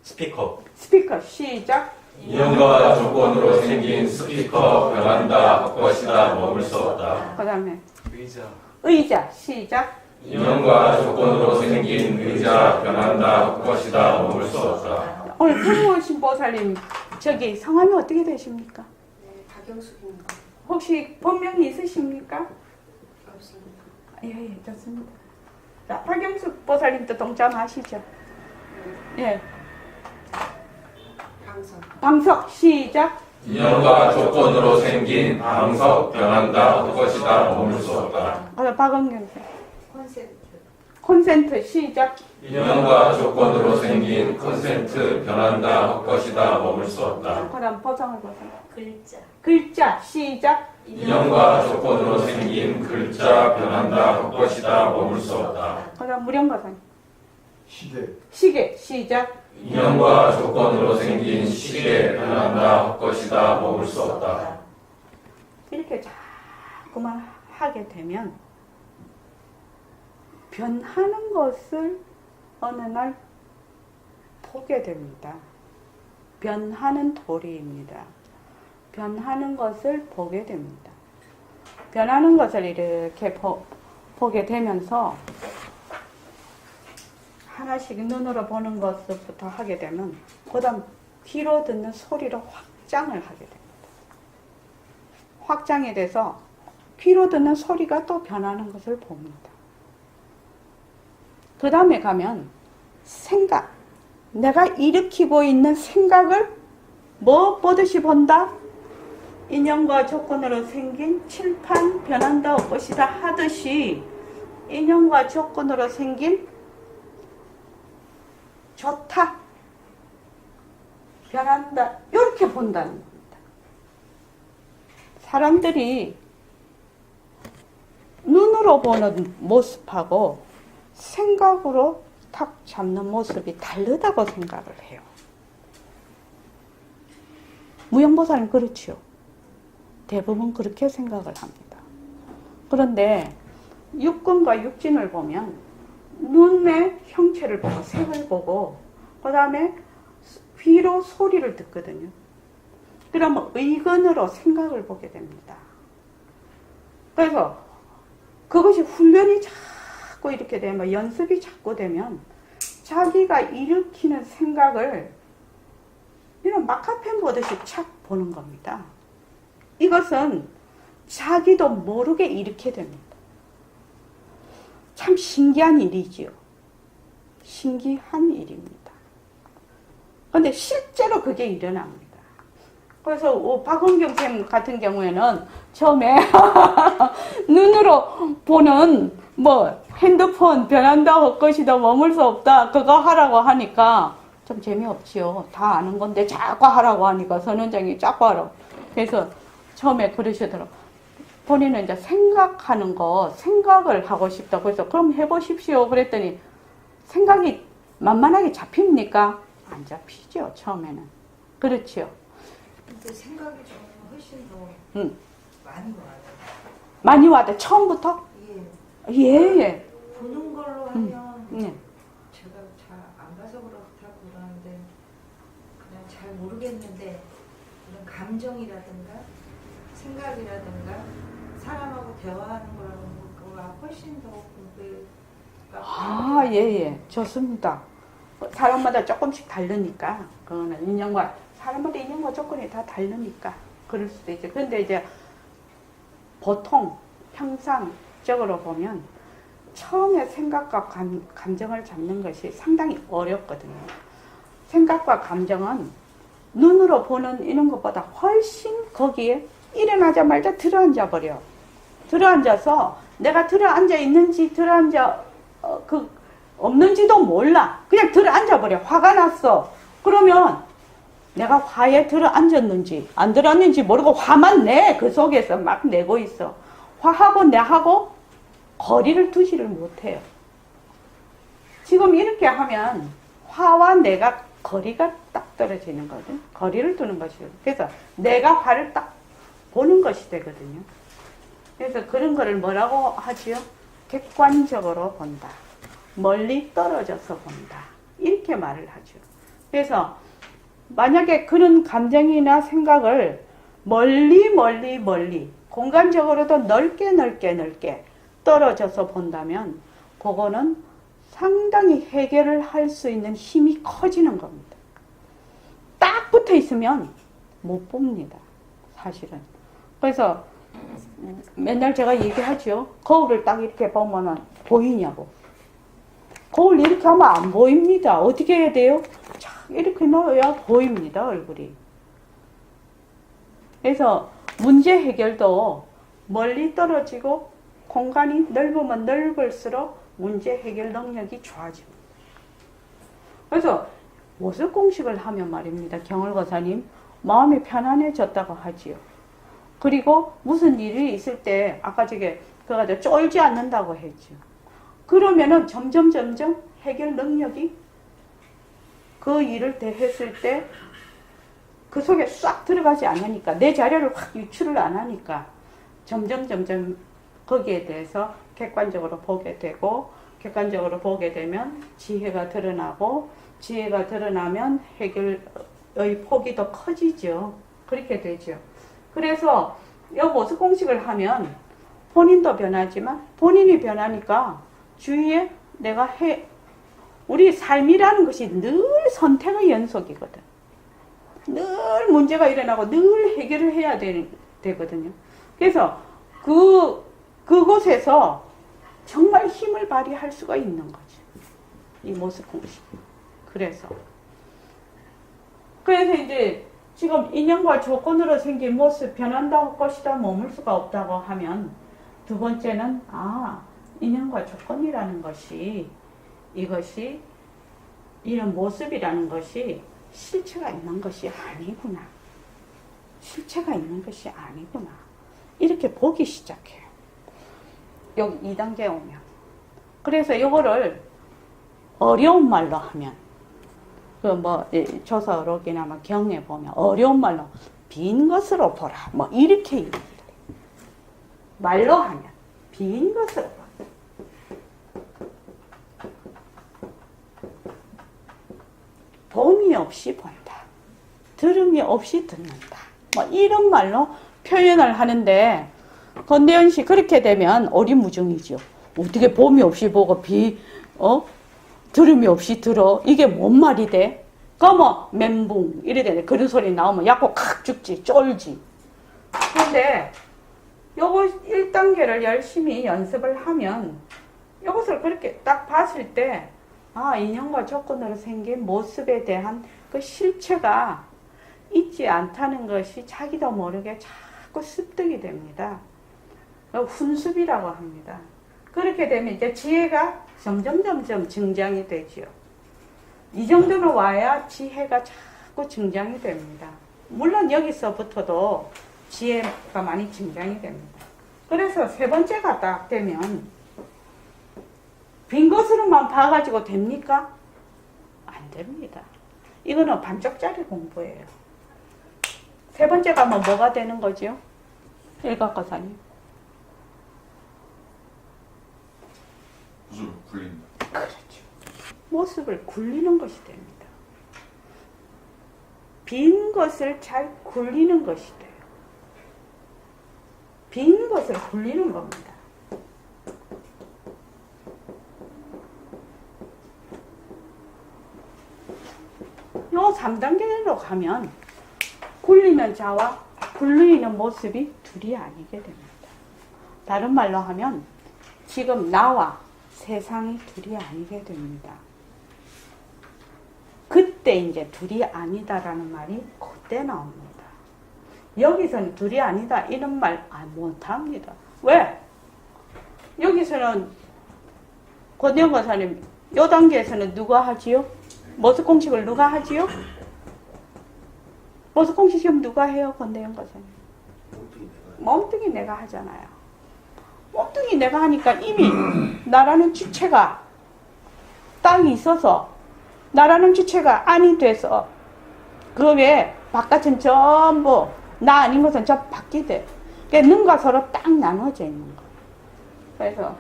스피커. 스피커 시작. 인연과 조건으로 생긴 스피커 변한다 헛것이다 머물 수 없다. 그 다음에 의자. 의자 시작. 인연과 조건으로 생긴 의자 변한다 헛것이다 머물 수 없다. 오늘 부모신 보살님 저기 성함이 어떻게 되십니까? 네, 박영숙입니다. 혹시 본명이 있으십니까? 없습니다. 예, 좋습니다. 자, 박영숙 보살님도 동참하시죠. 예, 방선. 방석 시작. 인연과 조건으로 생긴 방석 변한다 헛것이다 머물 수 없다. 박은경 씨. 콘센트. 콘센트 시작. 인연과 조건으로 생긴 콘센트 변한다 헛것이다 머물 수 없다. 그다음 보상을 보세요. 글자. 글자 시작. 인연과 조건으로 생긴 글자 변한다 헛것이다 머물 수 없다. 그다음 무령거상. 시계. 시계 시작. 인연과 조건으로 생긴 시계 변한다 헛것이다 머물 수 없다. 이렇게 자꾸만 하게 되면 변하는 것을 어느 날 보게 됩니다. 변하는 도리입니다. 변하는 것을 보게 됩니다. 변하는 것을 이렇게 보게 되면서 하나씩 눈으로 보는 것부터 하게 되면 그 다음 귀로 듣는 소리로 확장을 하게 됩니다. 확장이 돼서 귀로 듣는 소리가 또 변하는 것을 봅니다. 그 다음에 가면 생각, 내가 일으키고 있는 생각을 뭐 보듯이 본다? 인연과 조건으로 생긴 칠판 변한다 것이다 하듯이 인연과 조건으로 생긴 좋다, 변한다 이렇게 본다는 겁니다. 사람들이 눈으로 보는 모습하고 생각으로 탁 잡는 모습이 다르다고 생각을 해요. 무형보살은 그렇지요. 대부분 그렇게 생각을 합니다. 그런데 육근과 육진을 보면 눈의 형체를 보고 색을 보고 그 다음에 귀로 소리를 듣거든요. 그러면 의근으로 생각을 보게 됩니다. 그래서 그것이 훈련이 자꾸 이렇게 되면 연습이 자꾸 되면 자기가 일으키는 생각을 이런 마카펜 보듯이 착 보는 겁니다. 이것은 자기도 모르게 일으키게 됩니다. 참 신기한 일이지요. 신기한 일입니다. 그런데 실제로 그게 일어납니다. 그래서 박은경 쌤 같은 경우에는 처음에 눈으로 보는 뭐 핸드폰 변한다 헛것이다 머물 수 없다 그거 하라고 하니까 좀 재미없지요. 다 아는 건데 자꾸 하라고 하니까 선원장이 자꾸 하라고. 그래서 처음에 그러시더라고. 본인은 이제 생각하는 거 생각을 하고 싶다고 해서 그럼 해보십시오. 그랬더니 생각이 만만하게 잡힙니까? 안 잡히죠. 처음에는. 그렇지요. 근데 생각이 좀 훨씬 더 많이 와요. 많이 와도 처음부터? 예. 예. 보는 걸로 하면 예. 제가 잘 안 봐서 그렇다고 그러는데 그냥 잘 모르겠는데 그런 감정이라든가 생각이라든가 사람하고 대화하는 거가 훨씬 더 공부가 아, 예. 좋습니다. 사람마다 조금씩 다르니까 그거는 인연과 사람마다 인연과 조건이 다 다르니까 그럴 수도 있죠. 그런데 이제 보통 평상적으로 보면 처음에 생각과 감정을 잡는 것이 상당히 어렵거든요. 생각과 감정은 눈으로 보는 이런 것보다 훨씬 거기에 일어나자마자 들어앉아 버려. 들어앉아서 내가 들어앉아 있는지 없는지도 몰라. 그냥 들어앉아 버려. 화가 났어. 그러면 내가 화에 들어앉았는지 안 들어앉는지 모르고 화만 내. 그 속에서 막 내고 있어. 화하고 내하고 거리를 두지를 못해요. 지금 이렇게 하면 화와 내가 거리가 딱 떨어지는 거거든. 거리를 두는 것이에요. 그래서 내가 화를 딱 보는 것이 되거든요. 그래서 그런 거를 뭐라고 하지요? 객관적으로 본다. 멀리 떨어져서 본다. 이렇게 말을 하죠. 그래서 만약에 그런 감정이나 생각을 멀리 공간적으로도 넓게 떨어져서 본다면 그거는 상당히 해결을 할 수 있는 힘이 커지는 겁니다. 딱 붙어 있으면 못 봅니다. 사실은. 그래서 맨날 제가 얘기하죠. 거울을 딱 이렇게 보면은 보이냐고. 거울 이렇게 하면 안 보입니다. 어떻게 해야 돼요? 착 이렇게 넣어야 보입니다. 얼굴이. 그래서 문제 해결도 멀리 떨어지고 공간이 넓으면 넓을수록 문제 해결 능력이 좋아집니다. 그래서 모습 공식을 하면 말입니다. 경월거사님 마음이 편안해졌다고 하지요. 그리고 무슨 일이 있을 때 아까 저게 그거 쫄지 않는다고 했죠. 그러면은 점점 해결 능력이 그 일을 대했을 때 그 속에 싹 들어가지 않으니까 내 자료를 확 유출을 안 하니까 점점 거기에 대해서 객관적으로 보게 되고 객관적으로 보게 되면 지혜가 드러나고 지혜가 드러나면 해결의 폭이 더 커지죠. 그렇게 되죠. 그래서 이 모습 공식을 하면 본인도 변하지만 본인이 변하니까 주위에 우리 삶이라는 것이 늘 선택의 연속이거든. 늘 문제가 일어나고 늘 해결을 해야 되거든요. 그래서 그곳에서 정말 힘을 발휘할 수가 있는 거죠. 이 모습 공식. 그래서 이제 지금 인연과 조건으로 생긴 모습 변한다고 것이다 머물 수가 없다고 하면 두 번째는 인연과 조건이라는 것이 이것이 이런 모습이라는 것이 실체가 있는 것이 아니구나. 실체가 있는 것이 아니구나. 이렇게 보기 시작해요. 여기 2단계에 오면. 그래서 이거를 어려운 말로 하면 조서록이나 경에 보면 어려운 말로 빈 것으로 보라. 이렇게 얘기해요. 말로 하면 빈 것으로 보라. 봄이 없이 본다. 들음이 없이 듣는다. 이런 말로 표현을 하는데 건대현 씨 그렇게 되면 오리무중이죠. 어떻게 봄이 없이 보고 들음이 없이 들어? 이게 뭔 말이 돼? 그러면 멘붕 이래 되네. 그런 소리 나오면 약고 칵 죽지, 쫄지. 그런데 요거 1단계를 열심히 연습을 하면 이것을 그렇게 딱 봤을 때 인연과 조건으로 생긴 모습에 대한 그 실체가 있지 않다는 것이 자기도 모르게 자꾸 습득이 됩니다. 훈습이라고 합니다. 그렇게 되면 이제 지혜가 점점 증장이 되죠. 이 정도로 와야 지혜가 자꾸 증장이 됩니다. 물론 여기서부터도 지혜가 많이 증장이 됩니다. 그래서 세 번째가 딱 되면 빈 것으로만 봐가지고 됩니까? 안 됩니다. 이거는 반쪽짜리 공부예요. 세 번째가 뭐가 되는 거죠? 일각거사님. 모습을 굴린다. 그렇죠. 모습을 굴리는 것이 됩니다. 빈 것을 잘 굴리는 것이 돼요. 빈 것을 굴리는 겁니다. 요 3단계로 가면 굴리는 자와 굴리는 모습이 둘이 아니게 됩니다. 다른 말로 하면 지금 나와 세상이 둘이 아니게 됩니다. 그때 이제 둘이 아니다라는 말이 그때 나옵니다. 여기서는 둘이 아니다 이런 말 못합니다. 왜? 여기서는 권대영 권사님 요 단계에서는 누가 하지요? 모습 공식을 누가 하지요? 모습 공식 시험 누가 해요? 권대영 권사님. 몸뚱이 내가 하잖아요. 몸뚱이 내가 하니까 이미 나라는 주체가 땅이 있어서 나라는 주체가 아니 돼서 그 외에 바깥은 전부 나 아닌 것은 전부 바뀌대. 그러니까 능과 서로 딱 나눠져 있는 거예요. 그래서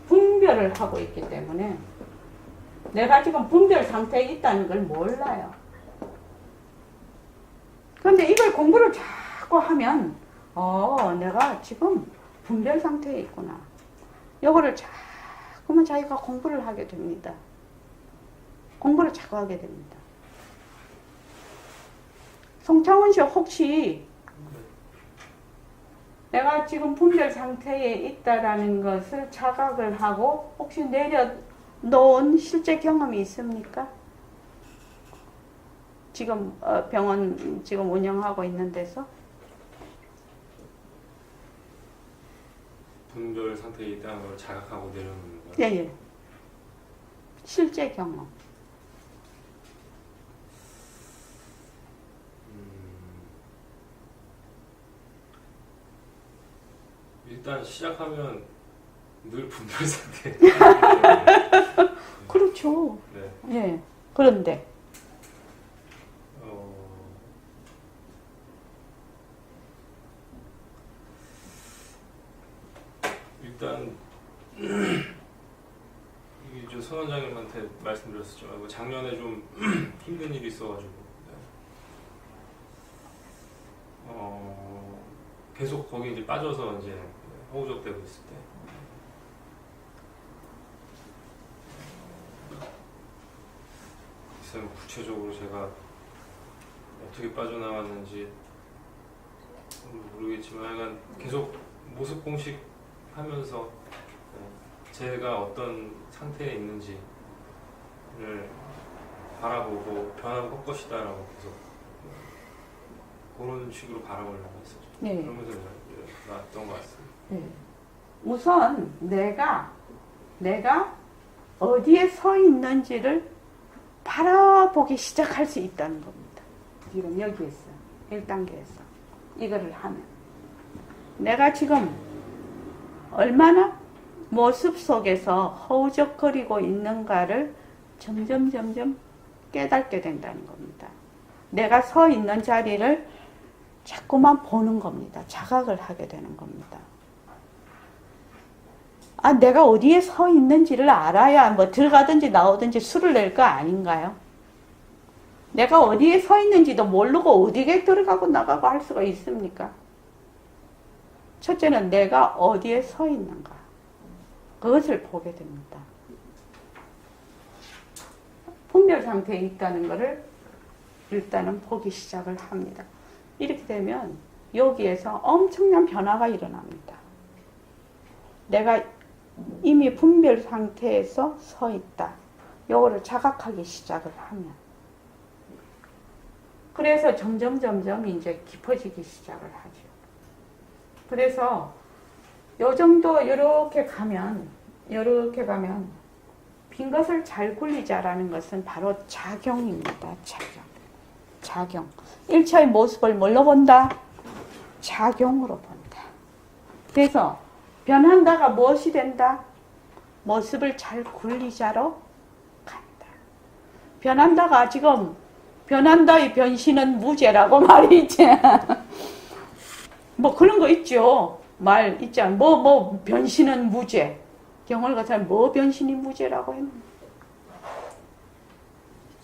분별을 하고 있기 때문에 내가 지금 분별 상태에 있다는 걸 몰라요. 그런데 이걸 공부를 자꾸 하면 내가 지금 분별 상태에 있구나. 이거를 자꾸만 자기가 공부를 하게 됩니다. 공부를 자꾸 하게 됩니다. 송창훈 씨 혹시 내가 지금 분별 상태에 있다라는 것을 자각을 하고 혹시 내려놓은 실제 경험이 있습니까? 지금 병원 지금 운영하고 있는 데서 분별 상태에 있다는 걸 자각하고 내려놓는 거예요. 예. 실제 경험. 일단 시작하면 늘 분별 상태. 그렇죠. 네. 예. 그런데 일단 이게 저 선 원장님한테 말씀드렸었죠. 작년에 좀 힘든 일이 있어가지고 계속 거기 이제 빠져서 이제 허우적대고 있을 때 글쎄요, 구체적으로 제가 어떻게 빠져나왔는지 모르겠지만 약간 계속 모습 공식 하면서 제가 어떤 상태에 있는지를 바라보고 변화를 할 것이다라고 계속 그런 식으로 바라보려고 했었죠. 네. 그러면서 나왔던 것 같습니다. 네. 우선 내가 어디에 서 있는지를 바라보기 시작할 수 있다는 겁니다. 지금 여기에서 1단계에서 이거를 하면 내가 지금 얼마나 모습 속에서 허우적거리고 있는가를 점점 깨닫게 된다는 겁니다. 내가 서 있는 자리를 자꾸만 보는 겁니다. 자각을 하게 되는 겁니다. 내가 어디에 서 있는지를 알아야 뭐 들어가든지 나오든지 수를 낼 거 아닌가요? 내가 어디에 서 있는지도 모르고 어디에 들어가고 나가고 할 수가 있습니까? 첫째는 내가 어디에 서 있는가. 그것을 보게 됩니다. 분별 상태에 있다는 것을 일단은 보기 시작을 합니다. 이렇게 되면 여기에서 엄청난 변화가 일어납니다. 내가 이미 분별 상태에서 서 있다. 요거를 자각하기 시작을 하면. 그래서 점점 이제 깊어지기 시작을 하죠. 그래서 요 정도 이렇게 가면 빈 것을 잘 굴리자라는 것은 바로 작용입니다. 작용. 1차의 모습을 뭘로 본다? 작용으로 본다. 그래서 변한다가 무엇이 된다? 모습을 잘 굴리자로 간다. 변한다가 지금 변한다의 변신은 무죄라고 말이 있지. 뭐 그런 거 있죠. 말 있잖아. 뭐 변신은 무죄. 경월 같은 뭐 변신이 무죄라고 했나?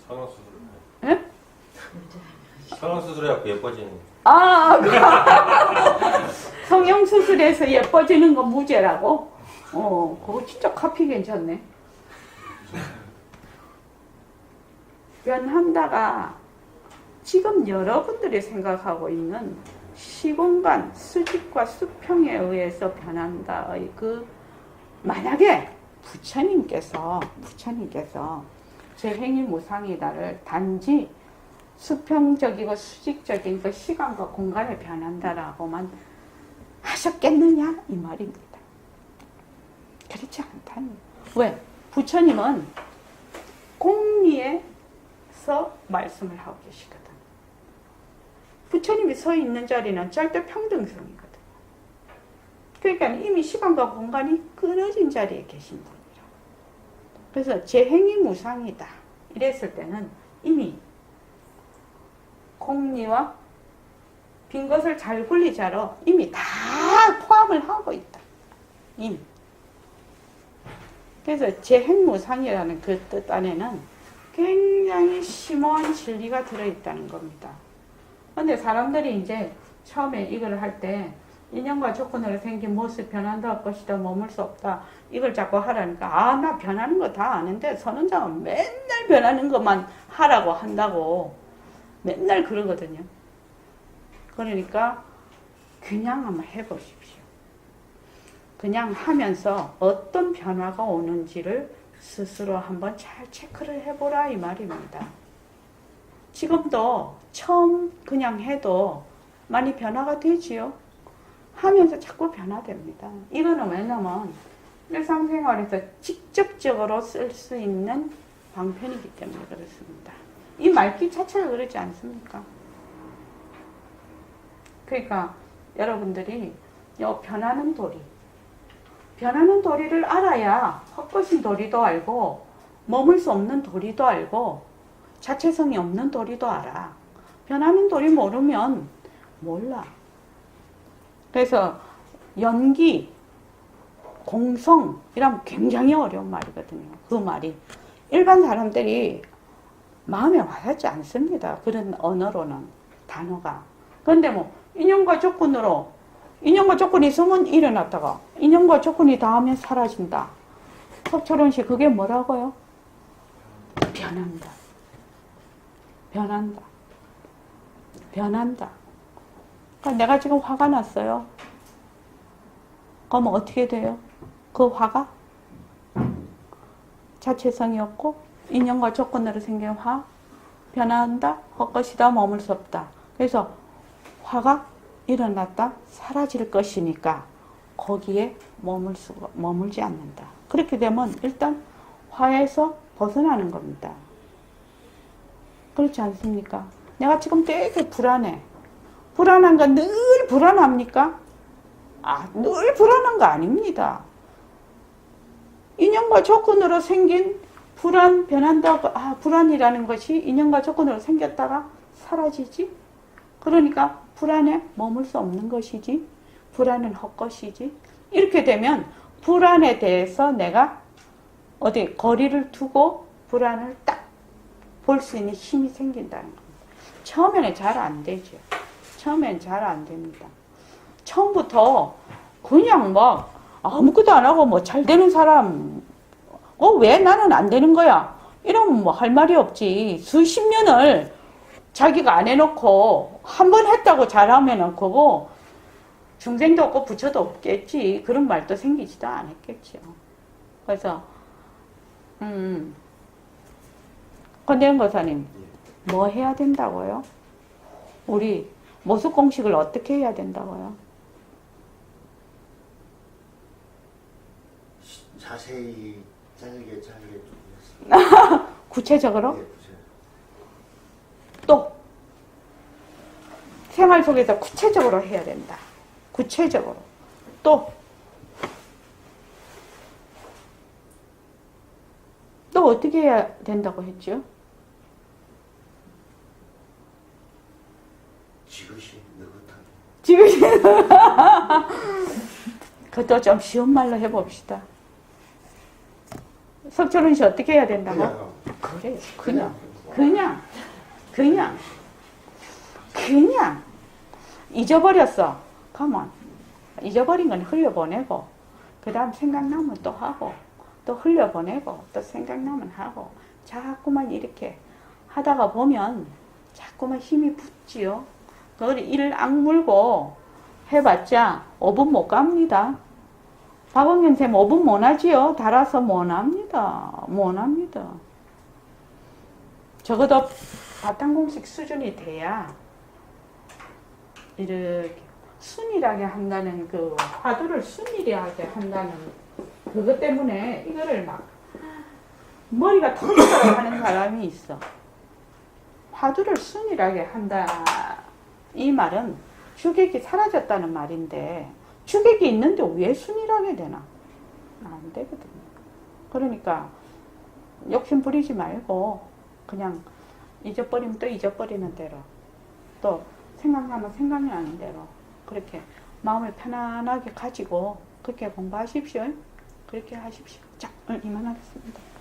성형수술. 예? 성형수술해갖고 예뻐지는. 성형수술에서 예뻐지는 건 무죄라고? 그거 진짜 카피 괜찮네. 변한다가 지금 여러분들이 생각하고 있는 시공간, 수직과 수평에 의해서 변한다의 만약에 부처님께서 제 행위 무상이다를 단지 수평적이고 수직적인 그 시간과 공간에 변한다라고만 하셨겠느냐 이 말입니다. 그렇지 않다니. 왜? 부처님은 공리에서 말씀을 하고 계시거든. 부처님이 서 있는 자리는 절대 평등성이거든. 그러니까 이미 시간과 공간이 끊어진 자리에 계신 분이라. 그래서 제 행위 무상이다 이랬을 때는 이미 공리와 빈 것을 잘 굴리자로 이미 다 포함을 하고 있다. 이미. 그래서 제 행무상이라는 그 뜻 안에는 굉장히 심오한 진리가 들어있다는 겁니다. 근데 사람들이 이제 처음에 이걸 할 때 인연과 조건으로 생긴 모습 변한다 할 것이다 머물 수 없다 이걸 자꾸 하라니까 아 나 변하는 거 다 아는데 선원장은 맨날 변하는 것만 하라고 한다고 맨날 그러거든요. 그러니까 그냥 한번 해보십시오. 그냥 하면서 어떤 변화가 오는지를 스스로 한번 잘 체크를 해보라 이 말입니다. 지금도 처음 그냥 해도 많이 변화가 되지요. 하면서 자꾸 변화됩니다. 이거는 왜냐면 일상생활에서 직접적으로 쓸 수 있는 방편이기 때문에 그렇습니다. 이 말귀 자체가 그러지 않습니까? 그러니까 여러분들이 요 변하는 도리를 알아야 헛것인 도리도 알고 머물 수 없는 도리도 알고 자체성이 없는 도리도 알아. 변하는 도리 모르면 몰라. 그래서 연기, 공성 이란 굉장히 어려운 말이거든요. 그 말이 일반 사람들이 마음에 와닿지 않습니다. 그런 언어로는 단어가. 그런데 뭐 인연과 조건으로 인연과 조건이 있으면 일어났다가 인연과 조건이 닿으면 사라진다. 석철원 씨 그게 뭐라고요? 변한다. 변한다. 변한다. 그러니까 내가 지금 화가 났어요. 그러면 어떻게 돼요? 그 화가 자체성이 없고 인연과 조건으로 생긴 화 변한다. 헛것이다. 머물 수 없다. 그래서 화가 일어났다 사라질 것이니까 거기에 머물지 않는다. 그렇게 되면 일단 화에서 벗어나는 겁니다. 그렇지 않습니까? 내가 지금 되게 불안해. 불안한 건 늘 불안합니까? 늘 불안한 거 아닙니다. 인연과 조건으로 생긴 불안, 변한다. 불안이라는 것이 인연과 조건으로 생겼다가 사라지지? 그러니까 불안에 머물 수 없는 것이지. 불안은 헛것이지. 이렇게 되면 불안에 대해서 내가 어디 거리를 두고 불안을 딱 볼 수 있는 힘이 생긴다는 겁니다. 처음에는 잘 안 되죠. 처음엔 잘 안 됩니다. 처음부터 그냥 막 아무것도 안 하고 뭐 잘 되는 사람, 왜 나는 안 되는 거야? 이러면 뭐 할 말이 없지. 수십 년을 자기가 안 해놓고 한 번 했다고 잘하면은 그거 중생도 없고 부처도 없겠지. 그런 말도 생기지도 않았겠죠. 그래서 권대현 거사님 뭐 해야 된다고요? 우리 모습 공식을 어떻게 해야 된다고요? 자세히 짧게 좀 구체적으로? 네, 또 생활 속에서 구체적으로 해야 된다. 구체적으로. 또 어떻게 해야 된다고 했죠? 지그시 느긋하게. 지그시 그것도 좀 쉬운 말로 해봅시다. 석철은 씨 어떻게 해야 된다고? 그래, 그냥 잊어버렸어. 가만. 잊어버린 건 흘려보내고, 그 다음 생각나면 또 하고, 또 흘려보내고, 또 생각나면 하고, 자꾸만 이렇게 하다가 보면 자꾸만 힘이 붙지요. 그걸 이를 악물고 해봤자 5분 못 갑니다. 박원경 쌤 5분 못하지요? 달아서 못합니다. 못합니다. 적어도 바탕공식 수준이 돼야 이렇게 순일하게 한다는 그 화두를 순일하게 한다는 그것 때문에 이거를 막 머리가 터지도록 하는 사람이 있어. 화두를 순일하게 한다. 이 말은 주객이 사라졌다는 말인데 주객이 있는데 왜 순일하게 되나? 안 되거든요. 그러니까 욕심 부리지 말고 그냥 잊어버리면 또 잊어버리는 대로 또 생각나면 생각나는 대로 그렇게 마음을 편안하게 가지고 그렇게 공부하십시오. 그렇게 하십시오. 자, 오늘 이만하겠습니다.